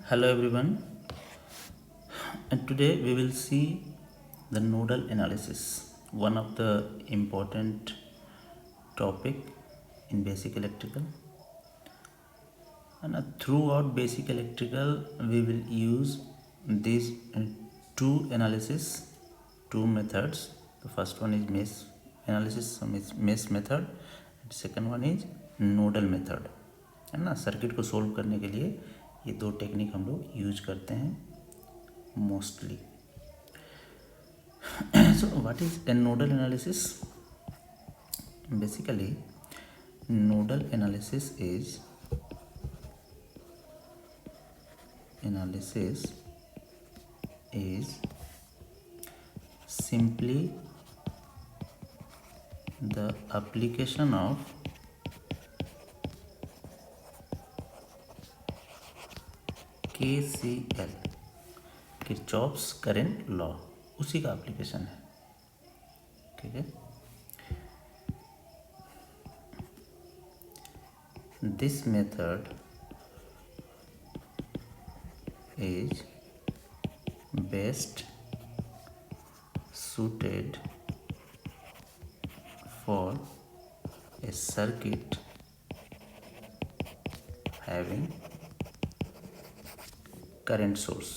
Hello everyone, and today we will see the nodal analysis, one of the important topic in basic electrical. And throughout basic electrical, we will use these two analysis, two methods. The first one is mesh analysis, mesh method, and second one is nodal method. है ना, circuit को solve करने के लिए ये दो technique हम लोग यूज करते हैं mostly. So what is a nodal analysis? Basically, nodal analysis is simply the application of KCL, Kirchhoff's current law, उसी का एप्लीकेशन है. ठीक है. This method is best suited for a circuit having current source.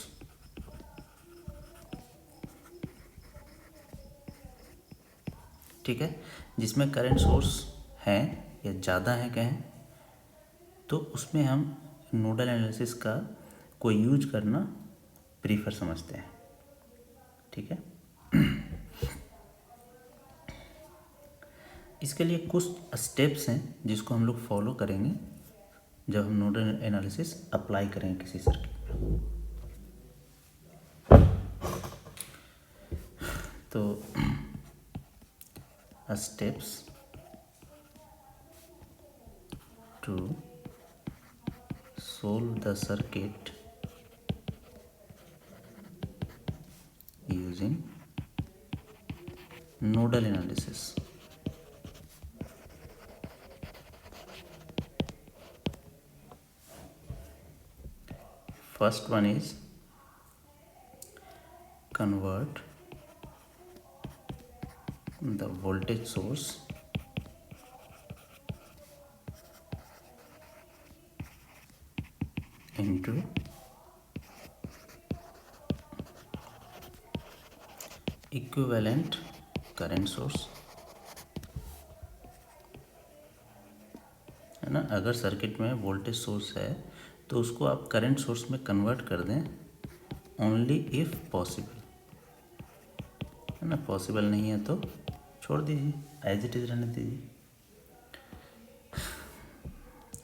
ठीक है, जिसमें current source है या ज़्यादा है कहें तो उसमें हम नोडल एनालिसिस का को यूज करना प्रीफर समझते हैं. ठीक है. इसके लिए कुछ स्टेप्स हैं जिसको हम लोग फॉलो करेंगे जब हम नोडल एनालिसिस अप्लाई करेंगे किसी सर्किट पर. तो steps to solve the circuit using nodal analysis. First one is convert the voltage source into equivalent current source. है ना, अगर सर्किट में वोल्टेज सोर्स है तो उसको आप करंट सोर्स में कन्वर्ट कर दें ओनली इफ पॉसिबल. है ना, पॉसिबल नहीं है तो छोड़ दीजिए, एज इट इज रहने दीजिए.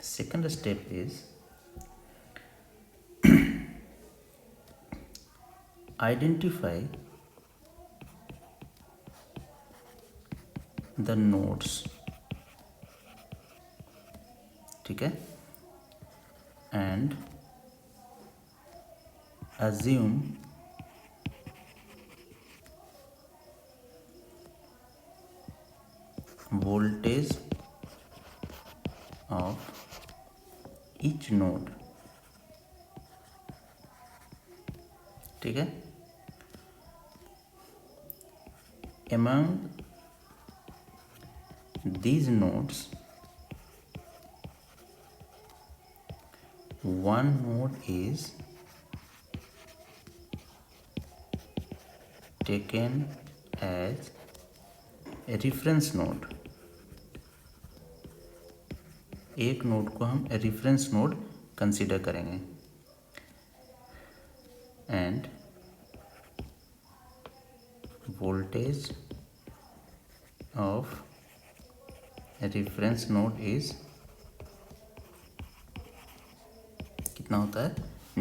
Second step is identify the nodes. ठीक है. And assume voltage of each node. ठीक है. among these nodes one node is taken as a reference node. एक नोड को हम रेफरेंस नोड कंसीडर करेंगे. And voltage of reference node is कितना होता है,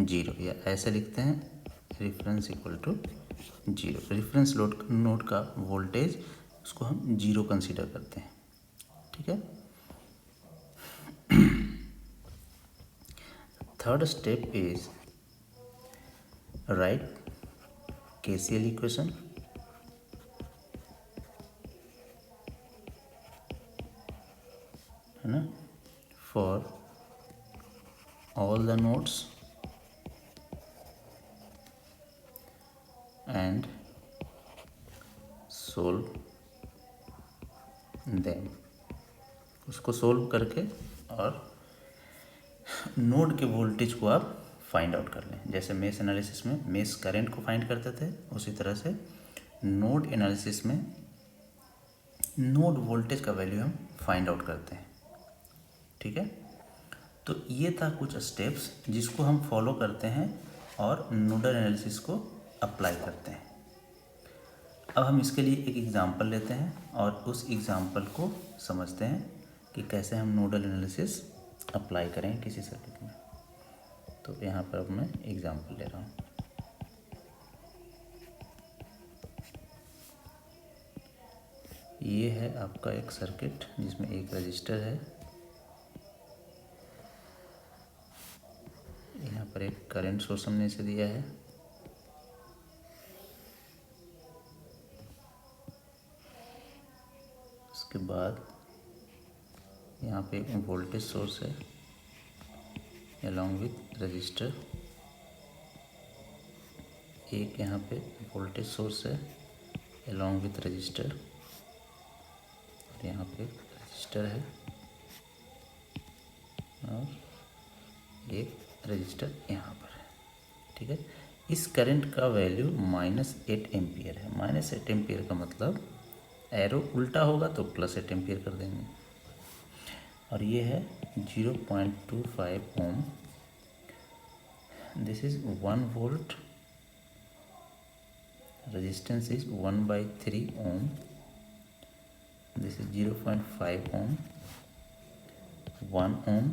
0, या ऐसे लिखते हैं reference equal to 0. Reference node का वोल्टेज उसको हम 0 कंसीडर करते हैं. ठीक है. Third step is write KCL equation. है ना, for all the nodes and solve them, उसको सोल्व करके और नोड के वोल्टेज को आप फाइंड आउट कर लें। जैसे मेश एनालिसिस में मेश करंट को फाइंड करते थे, उसी तरह से नोड एनालिसिस में नोड वोल्टेज का वैल्यू हम फाइंड आउट करते हैं। ठीक है, तो ये था कुछ स्टेप्स जिसको हम फॉलो करते हैं और नोडल एनालिसिस को अप्लाई करते हैं। अब हम इसके लिए एक एग्जांपल लेते हैं और उस एग्जांपल को समझते हैं कि कैसे हम नोडल एनालिसिस अप्लाई करें किसी सर्किट में। तो यहाँ पर अब मैं एग्जांपल ले रहा हूँ। ये है आपका एक सर्किट जिसमें एक रजिस्टर है, यहाँ पर एक करंट सोर्स हमने इसे दिया है, उसके बाद यहाँ पे एक वोल्टेज सोर्स है अलॉन्ग विथ रजिस्टर, एक यहाँ पे वोल्टेज सोर्स है अलॉन्ग विथ रजिस्टर, और यहाँ पे एक रजिस्टर है और एक रजिस्टर यहाँ पर है। ठीक है, इस करंट का वैल्यू -8 एम्पियर है। -8 एम्पियर का मतलब एरो उल्टा होगा तो +8 एम्पियर कर देंगे, और ये है 0.25 ohm. This is 1 volt, resistance is 1/3 ohm, this is 0.5 ohm, 1 ohm,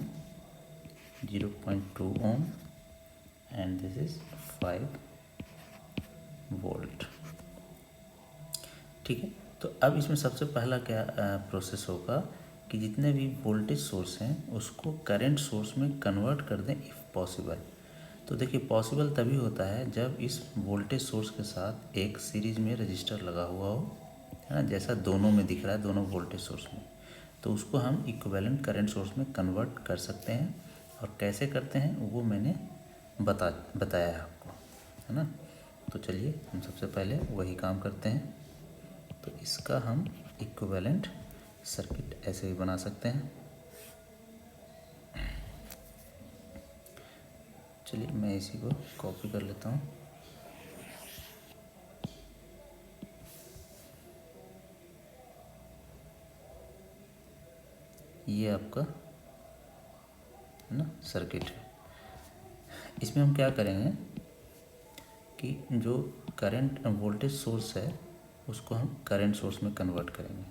0.2 ohm, and this is 5 volt। ठीक है, तो अब इसमें सबसे पहला क्या प्रोसेस होगा कि जितने भी वोल्टेज सोर्स हैं उसको करंट सोर्स में कन्वर्ट कर दें इफ़ पॉसिबल। तो देखिए, पॉसिबल तभी होता है जब इस वोल्टेज सोर्स के साथ एक सीरीज में रजिस्टर लगा हुआ हो, है ना, जैसा दोनों में दिख रहा है, दोनों वोल्टेज सोर्स में। तो उसको हम इक्विवेलेंट करंट सोर्स में कन्वर्ट कर सकते हैं, और कैसे करते हैं वो मैंने बताया है आपको, है ना। तो चलिए हम सबसे पहले वही काम करते हैं। तो इसका हम इक्विवेलेंट सर्किट ऐसे भी बना सकते हैं। चलिए मैं इसी को कॉपी कर लेता हूँ। ये आपका है ना सर्किट है। इसमें हम क्या करेंगे कि जो करंट वोल्टेज सोर्स है उसको हम करंट सोर्स में कन्वर्ट करेंगे,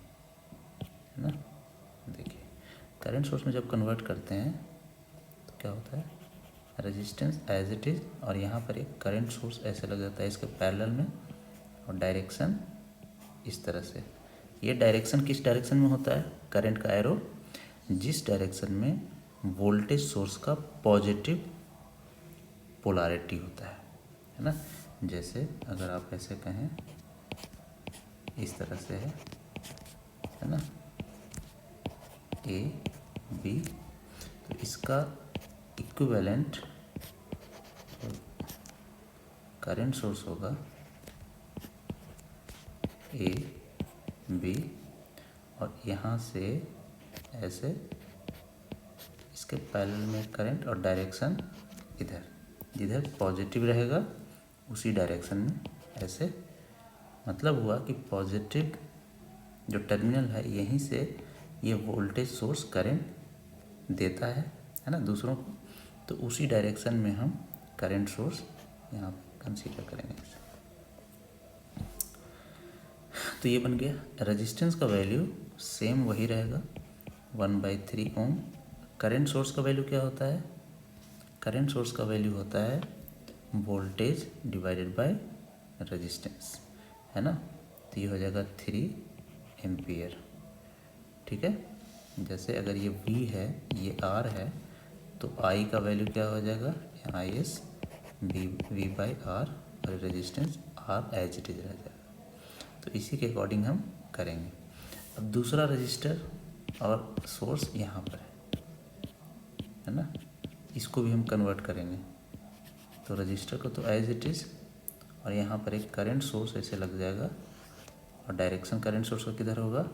है ना। देखिए, करंट सोर्स में जब कन्वर्ट करते हैं तो क्या होता है, रेजिस्टेंस एज इट इज़, और यहाँ पर एक करंट सोर्स ऐसे लग जाता है इसके पैरेलल में, और डायरेक्शन इस तरह से। ये डायरेक्शन किस डायरेक्शन में होता है, करंट का एरो जिस डायरेक्शन में वोल्टेज सोर्स का पॉजिटिव पोलैरिटी होता है ना। जैसे अगर आप ऐसे कहें, इस तरह से है ना, ए बी, तो इसका इक्विवेलेंट करंट सोर्स होगा ए बी, और यहाँ से ऐसे इसके पैरेलल में करंट, और डायरेक्शन इधर, जिधर पॉजिटिव रहेगा उसी डायरेक्शन में ऐसे। मतलब हुआ कि पॉजिटिव जो टर्मिनल है यहीं से ये वोल्टेज सोर्स करंट देता है ना दूसरों को, तो उसी डायरेक्शन में हम करंट सोर्स यहाँ कंसीडर करेंगे। तो ये बन गया। रेजिस्टेंस का वैल्यू सेम वही रहेगा 1/3 ओम। करंट सोर्स का वैल्यू क्या होता है, करंट सोर्स का वैल्यू होता है वोल्टेज डिवाइडेड बाय रेजिस्टेंस, है ना। तो ये हो जाएगा 3 एम्पियर। ठीक है, जैसे अगर ये V है, ये R है, तो I का वैल्यू क्या हो जाएगा, IS V/R, और resistance R as it is रह जाएगा। तो इसी के अकॉर्डिंग हम करेंगे। अब दूसरा रजिस्टर और सोर्स यहाँ पर है ना, इसको भी हम कन्वर्ट करेंगे। तो रजिस्टर को तो एज इट इज़, और यहाँ पर एक करंट सोर्स ऐसे लग जाएगा और डायरेक्शन करंट सोर्स का किधर होगा,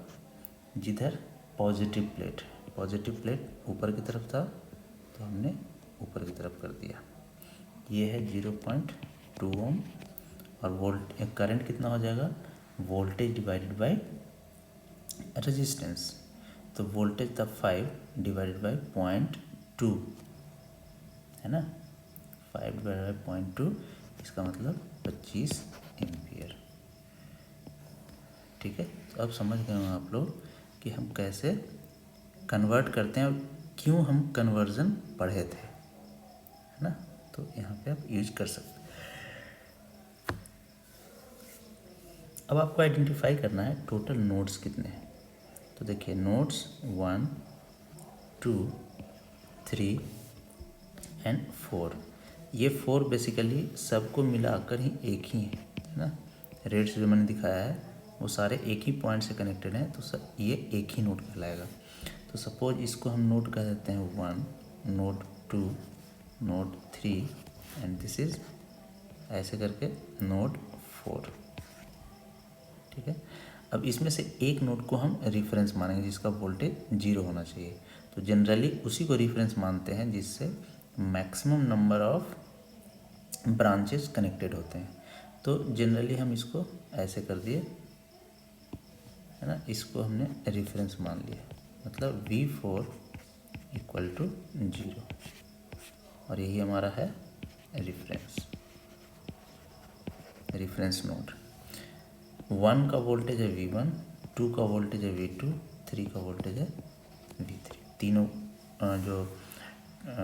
जिधर पॉजिटिव प्लेट ऊपर की तरफ था तो हमने ऊपर की तरफ कर दिया। ये है 0.2 ओम और करंट कितना हो जाएगा, वोल्टेज डिवाइडेड बाय रेजिस्टेंस। तो वोल्टेज था 5 डिवाइडेड बाय 0.2 है ना, 5 डिवाइडेड बाय 0.2, इसका मतलब 25 एम्पियर। ठीक है, तो अब समझ गए हो आप लोग कि हम कैसे कन्वर्ट करते हैं और क्यों हम कन्वर्जन पढ़े थे, है ना। तो यहाँ पे आप यूज कर सकते हैं। अब आपको आइडेंटिफाई करना है टोटल नोड्स कितने हैं। तो देखिए नोड्स 1, 2, 3 एंड 4। ये 4 बेसिकली सबको मिलाकर ही एक ही है ना। रेड से जो मैंने दिखाया है वो सारे एक ही पॉइंट से कनेक्टेड हैं, तो ये एक ही नोड कहलाएगा। तो सपोज इसको हम नोड कह देते हैं 1, node 2, node 3 and this is ऐसे करके नोड 4। ठीक है, अब इसमें से एक नोड को हम रेफरेंस मानेंगे जिसका वोल्टेज 0 होना चाहिए। तो जनरली उसी को रेफरेंस मानते हैं जिससे maximum number of branches connected होते हैं। तो जनरली हम इसको ऐसे कर दिए, है ना, इसको हमने रेफरेंस मान लिया, मतलब V4 इक्वल टू 0 और यही हमारा है रेफरेंस नोड। 1 का वोल्टेज है V1, 2 का वोल्टेज है V2, 3 का वोल्टेज है V3। तीनों जो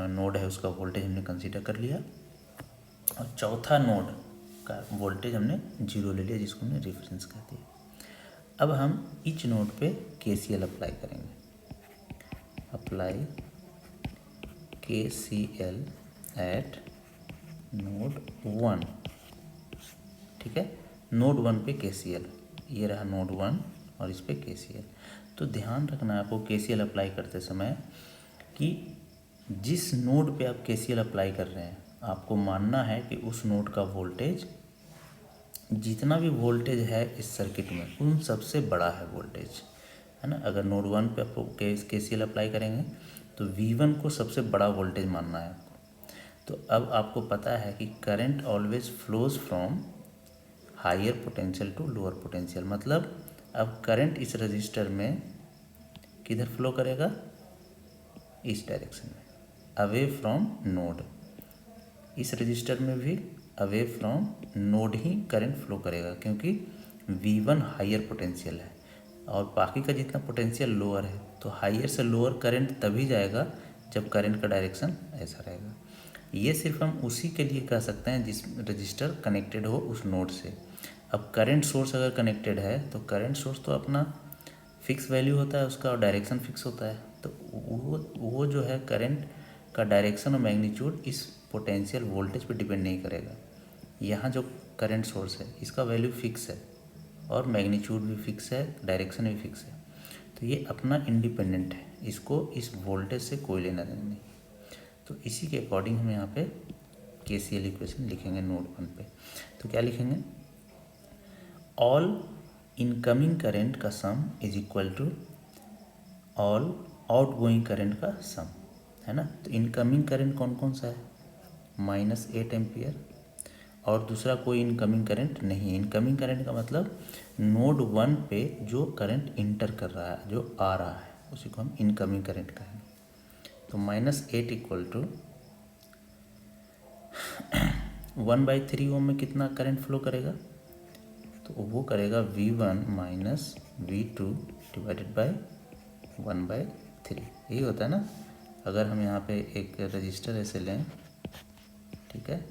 नोड है उसका वोल्टेज हमने कंसीडर कर लिया और चौथा नोड का वोल्टेज हमने 0 ले लिया जिसको हमने रेफरेंस कह दिया। अब हम ईच नोड पे KCL अप्लाई करेंगे। Apply KCL at node 1। ठीक है, नोड 1 पे KCL, ये रहा नोड 1 और इस पे KCL। तो ध्यान रखना है आपको KCL अप्लाई करते समय कि जिस नोड पे आप KCL अप्लाई कर रहे हैं आपको मानना है कि उस नोड का वोल्टेज, जितना भी वोल्टेज है इस सर्किट में उन सबसे बड़ा है वोल्टेज, है ना। अगर नोड 1 पे आपको KCL अप्लाई करेंगे तो V1 को सबसे बड़ा वोल्टेज मानना है आपको। तो अब आपको पता है कि current always flows from higher potential to lower potential, मतलब अब करंट इस रजिस्टर में किधर फ्लो करेगा, इस डायरेक्शन में, अवे फ्रॉम नोड। इस रजिस्टर में भी away from node he current flow करेगा क्योंकि V1 हायर पोटेंशियल है और बाकी का जितना पोटेंशियल लोअर है। तो हायर से लोअर करंट तभी जाएगा जब करंट का डायरेक्शन ऐसा रहेगा। ये सिर्फ हम उसी के लिए कह सकते हैं जिस रजिस्टर कनेक्टेड हो उस नोड से। अब करंट सोर्स अगर कनेक्टेड है तो करंट सोर्स तो अपना फिक्स वैल्यू होता है उसका और डायरेक्शन फिक्स होता है। तो वो जो है करंट का डायरेक्शन और मैग्नीट्यूड इस पोटेंशियल वोल्टेज पे डिपेंड नहीं करेगा। यहाँ जो करंट सोर्स है इसका वैल्यू फिक्स है और मैग्नीट्यूड भी फिक्स है, डायरेक्शन भी फिक्स है। तो ये अपना इंडिपेंडेंट है, इसको इस वोल्टेज से कोई लेना देना नहीं। तो इसी के अकॉर्डिंग हम यहाँ पे KCL इक्वेशन लिखेंगे नोड 1 पे। तो क्या लिखेंगे, ऑल इनकमिंग करंट का sum is equal to all outgoing current का सम, है ना। तो इनकमिंग करंट कौन कौन सा है, -8 एम्पियर और दूसरा कोई इनकमिंग करंट नहीं है। इनकमिंग करंट का मतलब नोड 1 पे जो करंट इंटर कर रहा है, जो आ रहा है, उसी को हम इनकमिंग करंट कहेंगे। तो -8 इक्वल टू 1/3 ओम में कितना करंट फ्लो करेगा, तो वो करेगा V1 minus V2 divided by 1/3। यही होता है ना। अगर हम यहाँ पे एक रजिस्टर ऐसे लें, ठीक है,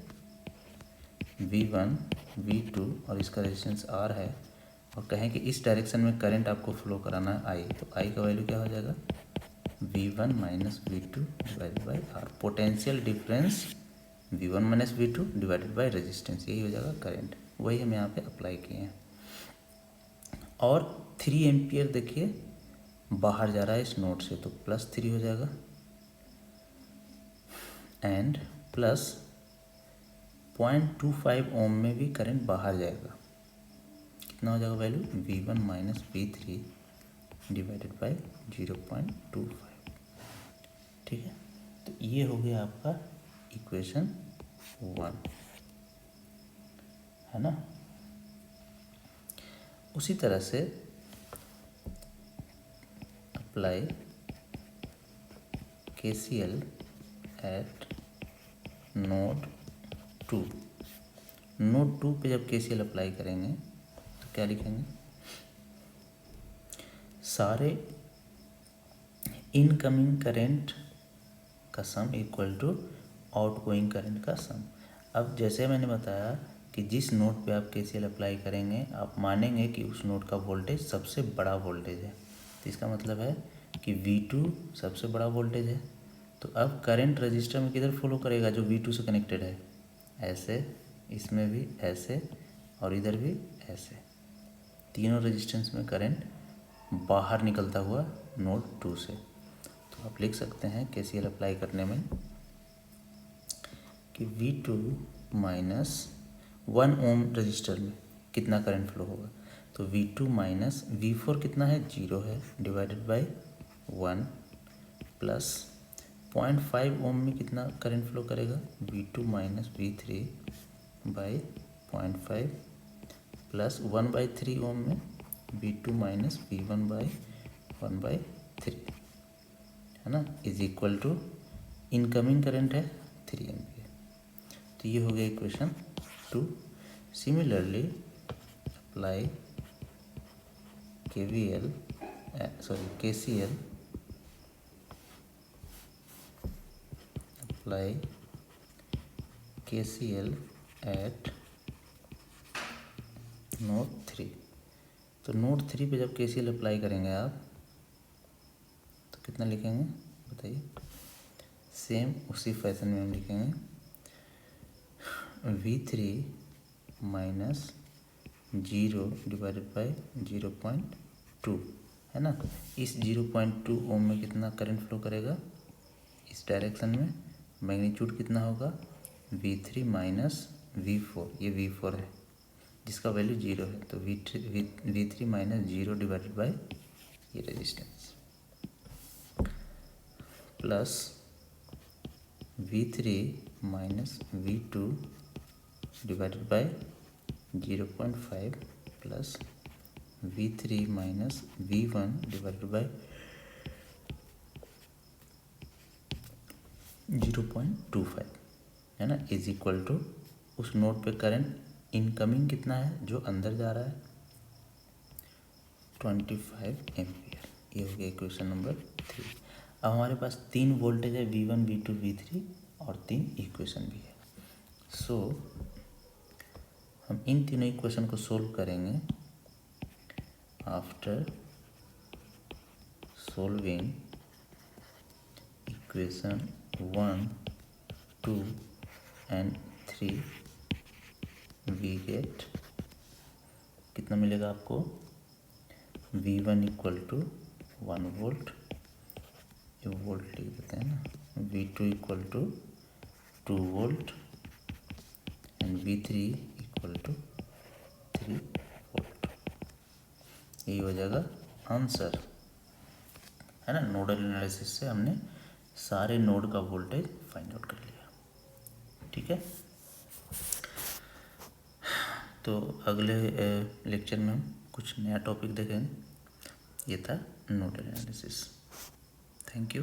V1 V2 और इसका रेजिस्टेंस R है और कहें कि इस डायरेक्शन में करंट आपको फ्लो कराना है I, तो I का वैल्यू क्या हो जाएगा, V1 minus V2 divided by R। Potential difference V1 minus V2 divided by resistance, यही हो जाएगा करंट। वही हम यहाँ पे अप्लाई किए हैं। और 3 एम्पियर देखिए बाहर जा रहा है इस नोड से, तो +3 हो जाएगा एंड प्लस 0.25 ओम में भी करंट बाहर जाएगा। कितना हो जाएगा value? V1 minus V3 divided by 0.25। ठीक है, तो ये हो गया आपका इक्वेशन 1, है ना। उसी तरह से apply KCL at node 2। Node 2 पे जब KCL अप्लाई करेंगे तो क्या लिखेंगे? सारे इनकमिंग करंट का sum equal to outgoing current का सम। अब जैसे मैंने बताया कि जिस नोड पे आप KCL अप्लाई करेंगे आप मानेंगे कि उस नोड का वोल्टेज सबसे बड़ा वोल्टेज है, तो इसका मतलब है कि V2 सबसे बड़ा वोल्टेज है। तो अब करंट रजिस्टर में किधर फ्लो करेगा? जो V2 से कनेक्टेड है, ऐसे, इसमें भी ऐसे और इधर भी ऐसे, तीनों रेजिस्टेंस में करंट बाहर निकलता हुआ नोड 2 से। तो आप लिख सकते हैं KCL अप्लाई करने में कि V2 माइनस 1 ओम रजिस्टर में कितना करंट फ्लो होगा? तो V2 माइनस V4 कितना है? 0 है, डिवाइडेड बाई 1 प्लस 0.5 ओम में कितना करंट फ्लो करेगा? V2 minus V3 by 0.5 plus 1/3 ओम में V2 माइनस V1 बाई 1/3, है ना, is equal to incoming current है 3 एम्पियर। तो ये हो गया equation 2। Similarly apply KCL apply KCL at node 3। तो नोड 3 पे जब KCL अप्लाई करेंगे आप तो कितना लिखेंगे बताइए? सेम उसी फैशन में हम लिखेंगे V3 माइनस 0 डिवाइडेड बाई 0.2, है ना। इस 0.2 ओम में कितना करंट फ्लो करेगा? इस डायरेक्शन में मैग्नीट्यूड कितना होगा? V3 माइनस V4, ये V4 है जिसका वैल्यू 0 है, तो V3 माइनस 0 डिवाइडेड बाई ये resistance plus V3 minus V2 divided by 0.5 plus V3 minus V1 divided by 0.25, है ना, इज इक्वल टू उस नोड पे करंट इनकमिंग कितना है जो अंदर जा रहा है? 25 एम्पियर। ये हो गया इक्वेशन नंबर 3। अब हमारे पास 3 वोल्टेज है, V1 V2 V3 और 3 इक्वेशन भी है। सो हम इन तीनों इक्वेशन को सोल्व करेंगे। After solving equation 1, 2 and 3 we get, कितना मिलेगा आपको? V1 इक्वल टू 1 वोल्ट, ये वोल्ट लिख देते हैं ना, V2 equal to 2 volt and V3 equal to 3 volt. यही हो जाएगा आंसर, है ना। नोडल एनालिसिस से हमने सारे नोड का वोल्टेज फाइंड आउट कर लिया। ठीक है, तो अगले लेक्चर में हम कुछ नया टॉपिक देखेंगे। ये था नोडल एनालिसिस। Thank you.